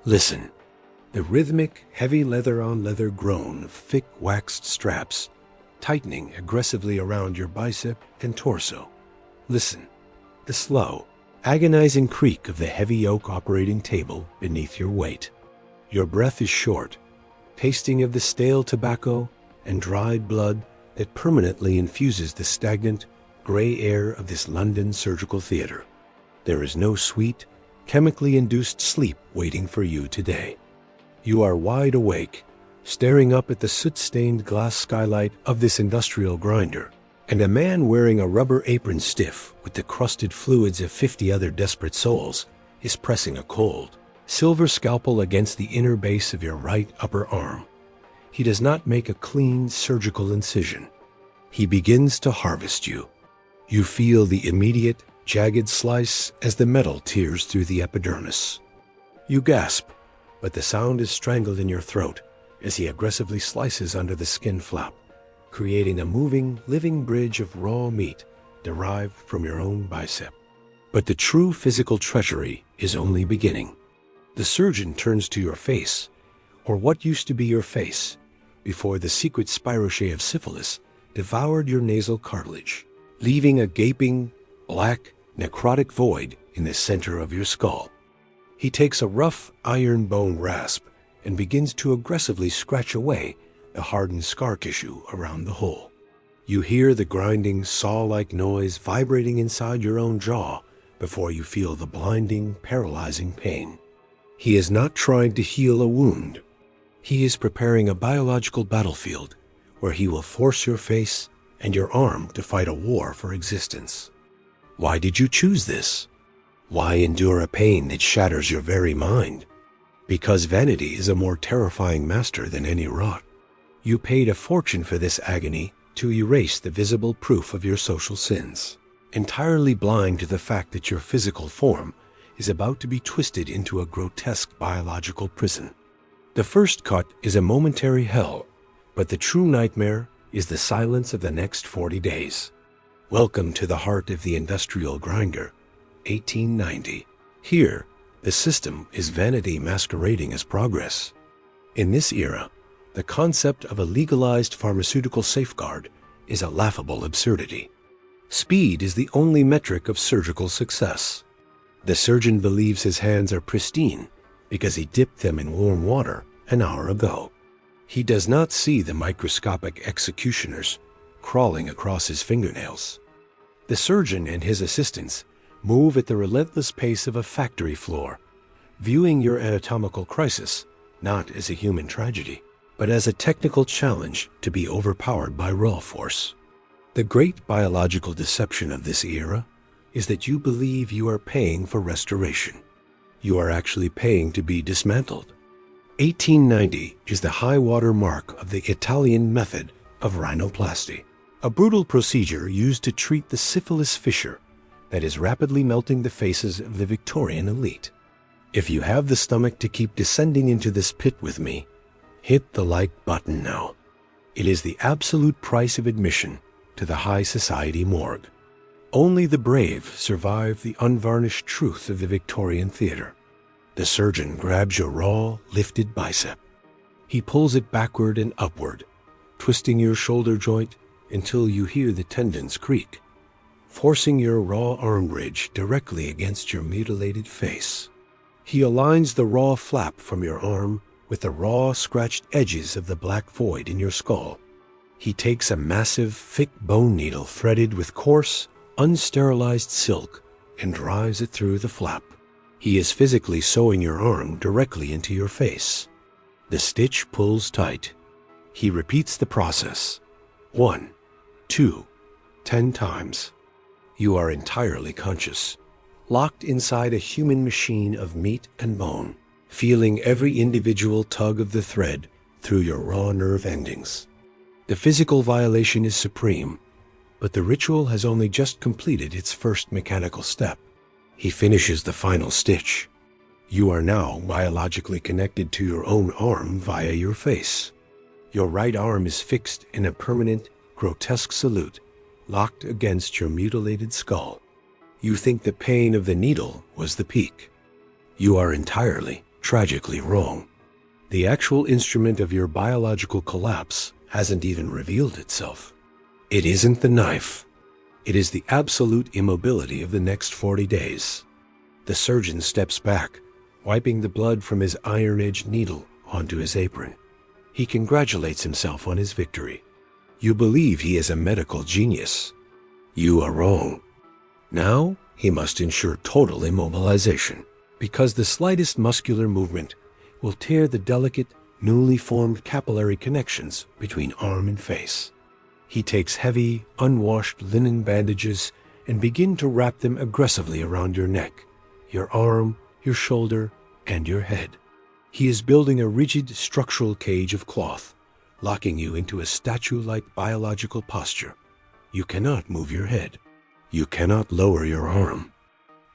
Listen. The rhythmic, heavy leather-on-leather groan of thick waxed straps, tightening aggressively around your bicep and torso. Listen. The slow, agonizing creak of the heavy oak operating table beneath your weight. Your breath is short, tasting of the stale tobacco and dried blood that permanently infuses the stagnant, gray air of this London surgical theater. There is no sweet, chemically induced sleep waiting for you today. You are wide awake, staring up at the soot-stained glass skylight of this industrial grinder, and a man wearing a rubber apron stiff with the crusted fluids of 50 other desperate souls is pressing a cold, silver scalpel against the inner base of your right upper arm. He does not make a clean surgical incision. He begins to harvest you. You feel the immediate, jagged slice as the metal tears through the epidermis. You gasp, but the sound is strangled in your throat as he aggressively slices under the skin flap, creating a moving, living bridge of raw meat derived from your own bicep. But the true physical treachery is only beginning. The surgeon turns to your face, or what used to be your face, before the secret spirochete of syphilis devoured your nasal cartilage, leaving a gaping, black, necrotic void in the center of your skull. He takes a rough iron bone rasp and begins to aggressively scratch away the hardened scar tissue around the hole. You hear the grinding, saw-like noise vibrating inside your own jaw before you feel the blinding, paralyzing pain. He is not trying to heal a wound. He is preparing a biological battlefield where he will force your face and your arm to fight a war for existence. Why did you choose this? Why endure a pain that shatters your very mind? Because vanity is a more terrifying master than any rot. You paid a fortune for this agony to erase the visible proof of your social sins, entirely blind to the fact that your physical form is about to be twisted into a grotesque biological prison. The first cut is a momentary hell, but the true nightmare is the silence of the next 40 days. Welcome to the heart of the industrial grinder, 1890. Here, the system is vanity masquerading as progress. In this era, the concept of a legalized pharmaceutical safeguard is a laughable absurdity. Speed is the only metric of surgical success. The surgeon believes his hands are pristine because he dipped them in warm water an hour ago. He does not see the microscopic executioners crawling across his fingernails. The surgeon and his assistants move at the relentless pace of a factory floor, viewing your anatomical crisis not as a human tragedy, but as a technical challenge to be overpowered by raw force. The great biological deception of this era is that you believe you are paying for restoration. You are actually paying to be dismantled. 1890 is the high-water mark of the Italian method of rhinoplasty, a brutal procedure used to treat the syphilis fissure that is rapidly melting the faces of the Victorian elite. If you have the stomach to keep descending into this pit with me, hit the like button now. It is the absolute price of admission to the high society morgue. Only the brave survive the unvarnished truth of the Victorian theater. The surgeon grabs your raw, lifted bicep. He pulls it backward and upward, twisting your shoulder joint until you hear the tendons creak, forcing your raw arm ridge directly against your mutilated face. He aligns the raw flap from your arm with the raw, scratched edges of the black void in your skull. He takes a massive, thick bone needle threaded with coarse, unsterilized silk and drives it through the flap. He is physically sewing your arm directly into your face. The stitch pulls tight. He repeats the process. 1, 2, 10 times. You are entirely conscious, locked inside a human machine of meat and bone, feeling every individual tug of the thread through your raw nerve endings. The physical violation is supreme, but the ritual has only just completed its first mechanical step. He finishes the final stitch. You are now biologically connected to your own arm via your face. Your right arm is fixed in a permanent, grotesque salute, locked against your mutilated skull. You think the pain of the needle was the peak. You are entirely, tragically wrong. The actual instrument of your biological collapse hasn't even revealed itself. It isn't the knife. It is the absolute immobility of the next 40 days. The surgeon steps back, wiping the blood from his iron-edged needle onto his apron. He congratulates himself on his victory. You believe he is a medical genius. You are wrong. Now he must ensure total immobilization, because the slightest muscular movement will tear the delicate, newly formed capillary connections between arm and face. He takes heavy, unwashed linen bandages and begins to wrap them aggressively around your neck, your arm, your shoulder, and your head. He is building a rigid structural cage of cloth, locking you into a statue-like biological posture. You cannot move your head. You cannot lower your arm.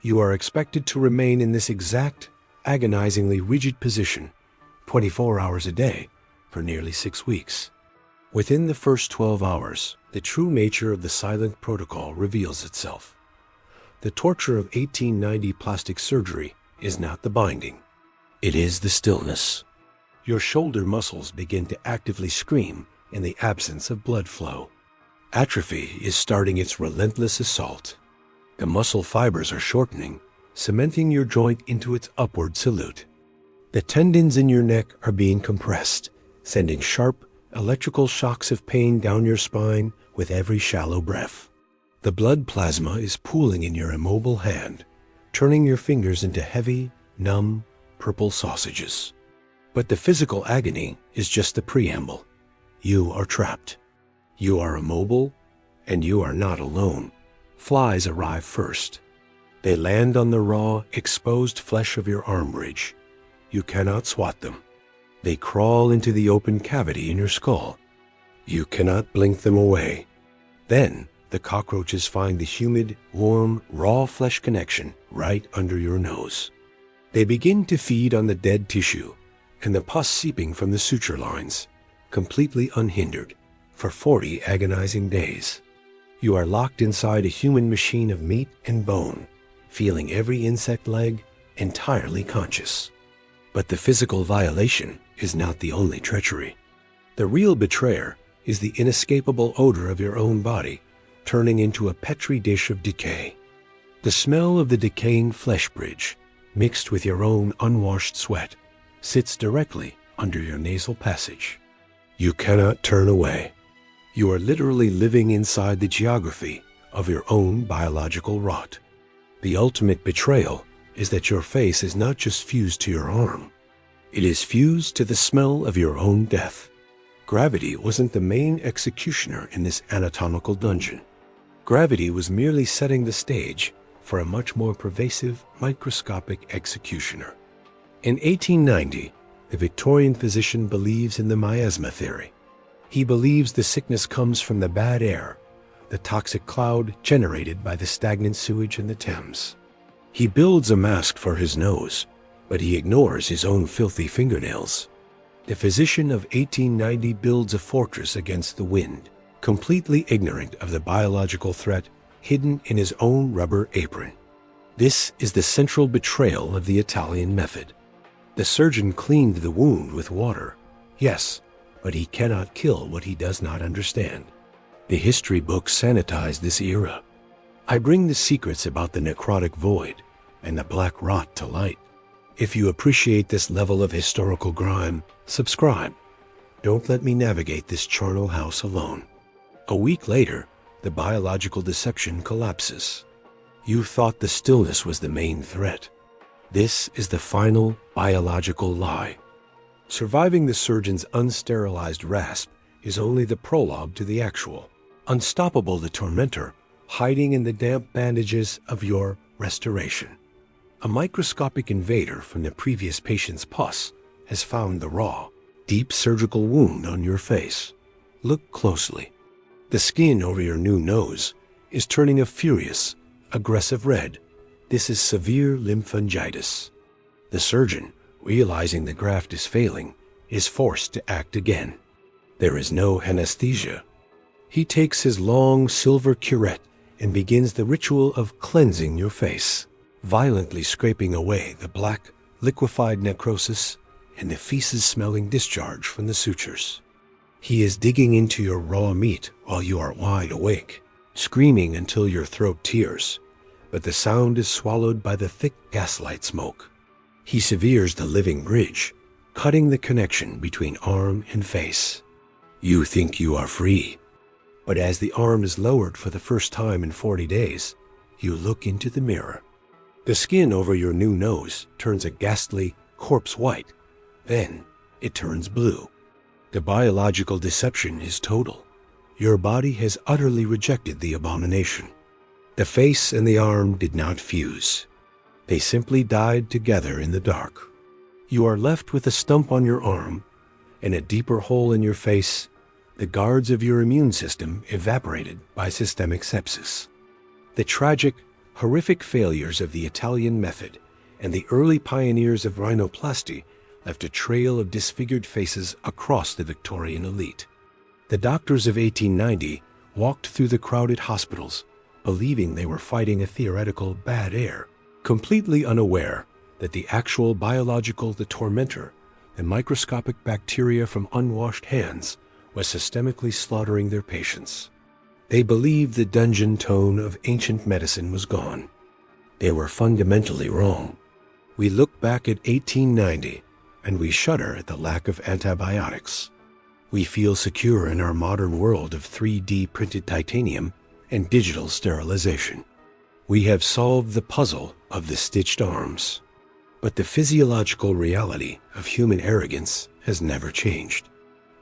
You are expected to remain in this exact, agonizingly rigid position 24 hours a day for nearly 6 weeks. Within the first 12 hours, the true nature of the silent protocol reveals itself. The torture of 1890 plastic surgery is not the binding. It is the stillness. Your shoulder muscles begin to actively scream in the absence of blood flow. Atrophy is starting its relentless assault. The muscle fibers are shortening, cementing your joint into its upward salute. The tendons in your neck are being compressed, sending sharp, electrical shocks of pain down your spine with every shallow breath. The blood plasma is pooling in your immobile hand, turning your fingers into heavy, numb, purple sausages. But the physical agony is just the preamble. You are trapped. You are immobile, and you are not alone. Flies arrive first. They land on the raw, exposed flesh of your arm ridge. You cannot swat them. They crawl into the open cavity in your skull. You cannot blink them away. Then, the cockroaches find the humid, warm, raw flesh connection right under your nose. They begin to feed on the dead tissue and the pus seeping from the suture lines, completely unhindered, for 40 agonizing days. You are locked inside a human machine of meat and bone, feeling every insect leg, entirely conscious. But the physical violation is not the only treachery. The real betrayer is the inescapable odor of your own body, turning into a petri dish of decay. The smell of the decaying flesh bridge, mixed with your own unwashed sweat, sits directly under your nasal passage. You cannot turn away. You are literally living inside the geography of your own biological rot. The ultimate betrayal is that your face is not just fused to your arm. It is fused to the smell of your own death. Gravity wasn't the main executioner in this anatomical dungeon. Gravity was merely setting the stage for a much more pervasive, microscopic executioner. In 1890, the Victorian physician believes in the miasma theory. He believes the sickness comes from the bad air, the toxic cloud generated by the stagnant sewage in the Thames. He builds a mask for his nose, but he ignores his own filthy fingernails. The physician of 1890 builds a fortress against the wind, completely ignorant of the biological threat hidden in his own rubber apron. This is the central betrayal of the Italian method. The surgeon cleaned the wound with water, yes, but he cannot kill what he does not understand. The history books sanitize this era. I bring the secrets about the necrotic void and the black rot to light. If you appreciate this level of historical grime, subscribe. Don't let me navigate this charnel house alone. A week later, the biological deception collapses. You thought the stillness was the main threat. This is the final biological lie. Surviving the surgeon's unsterilized rasp is only the prologue to the actual. Unstoppable the tormentor, hiding in the damp bandages of your restoration. A microscopic invader from the previous patient's pus has found the raw, deep surgical wound on your face. Look closely. The skin over your new nose is turning a furious, aggressive red. This is severe lymphangitis. The surgeon, realizing the graft is failing, is forced to act again. There is no anesthesia. He takes his long silver curette and begins the ritual of cleansing your face, violently scraping away the black, liquefied necrosis, and the feces-smelling discharge from the sutures. He is digging into your raw meat while you are wide awake, screaming until your throat tears, but the sound is swallowed by the thick gaslight smoke. He severes the living bridge, cutting the connection between arm and face. You think you are free, but as the arm is lowered for the first time in 40 days, you look into the mirror. The skin over your new nose turns a ghastly corpse white. Then it turns blue. The biological deception is total. Your body has utterly rejected the abomination. The face and the arm did not fuse. They simply died together in the dark. You are left with a stump on your arm and a deeper hole in your face, the guards of your immune system evaporated by systemic sepsis. The tragic, horrific failures of the Italian method and the early pioneers of rhinoplasty left a trail of disfigured faces across the Victorian elite. The doctors of 1890 walked through the crowded hospitals, believing they were fighting a theoretical bad air, completely unaware that the actual biological tormentor, the microscopic bacteria from unwashed hands, was systemically slaughtering their patients. They believed the dungeon tone of ancient medicine was gone. They were fundamentally wrong. We look back at 1890 and we shudder at the lack of antibiotics. We feel secure in our modern world of 3D printed titanium and digital sterilization. We have solved the puzzle of the stitched arms. But the physiological reality of human arrogance has never changed.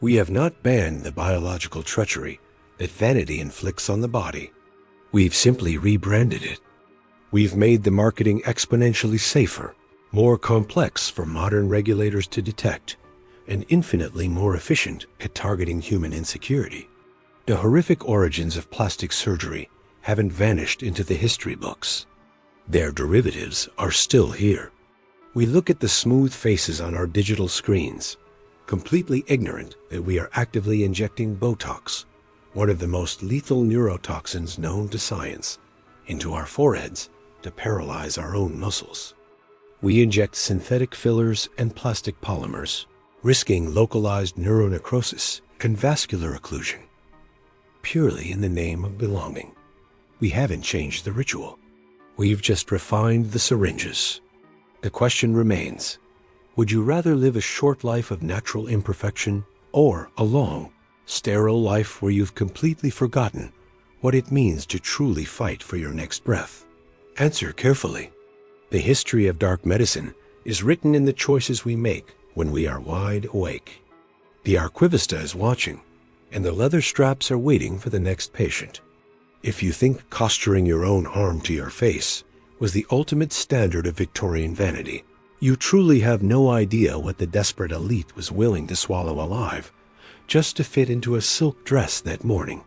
We have not banned the biological treachery that vanity inflicts on the body. We've simply rebranded it. We've made the marketing exponentially safer, more complex for modern regulators to detect, and infinitely more efficient at targeting human insecurity. The horrific origins of plastic surgery haven't vanished into the history books. Their derivatives are still here. We look at the smooth faces on our digital screens, completely ignorant that we are actively injecting Botox, one of the most lethal neurotoxins known to science, into our foreheads to paralyze our own muscles. We inject synthetic fillers and plastic polymers, risking localized neuronecrosis and vascular occlusion, purely in the name of belonging. We haven't changed the ritual. We've just refined the syringes. The question remains, would you rather live a short life of natural imperfection or a long, sterile life where you've completely forgotten what it means to truly fight for your next breath? Answer carefully. The history of dark medicine is written in the choices we make when we are wide awake. The archivista is watching, and the leather straps are waiting for the next patient. If you think costuring your own arm to your face was the ultimate standard of Victorian vanity, you truly have no idea what the desperate elite was willing to swallow alive just to fit into a silk dress that morning.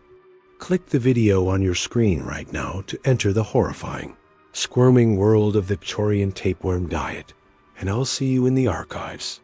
Click the video on your screen right now to enter the horrifying, squirming world of the Victorian tapeworm diet, and I'll see you in the archives.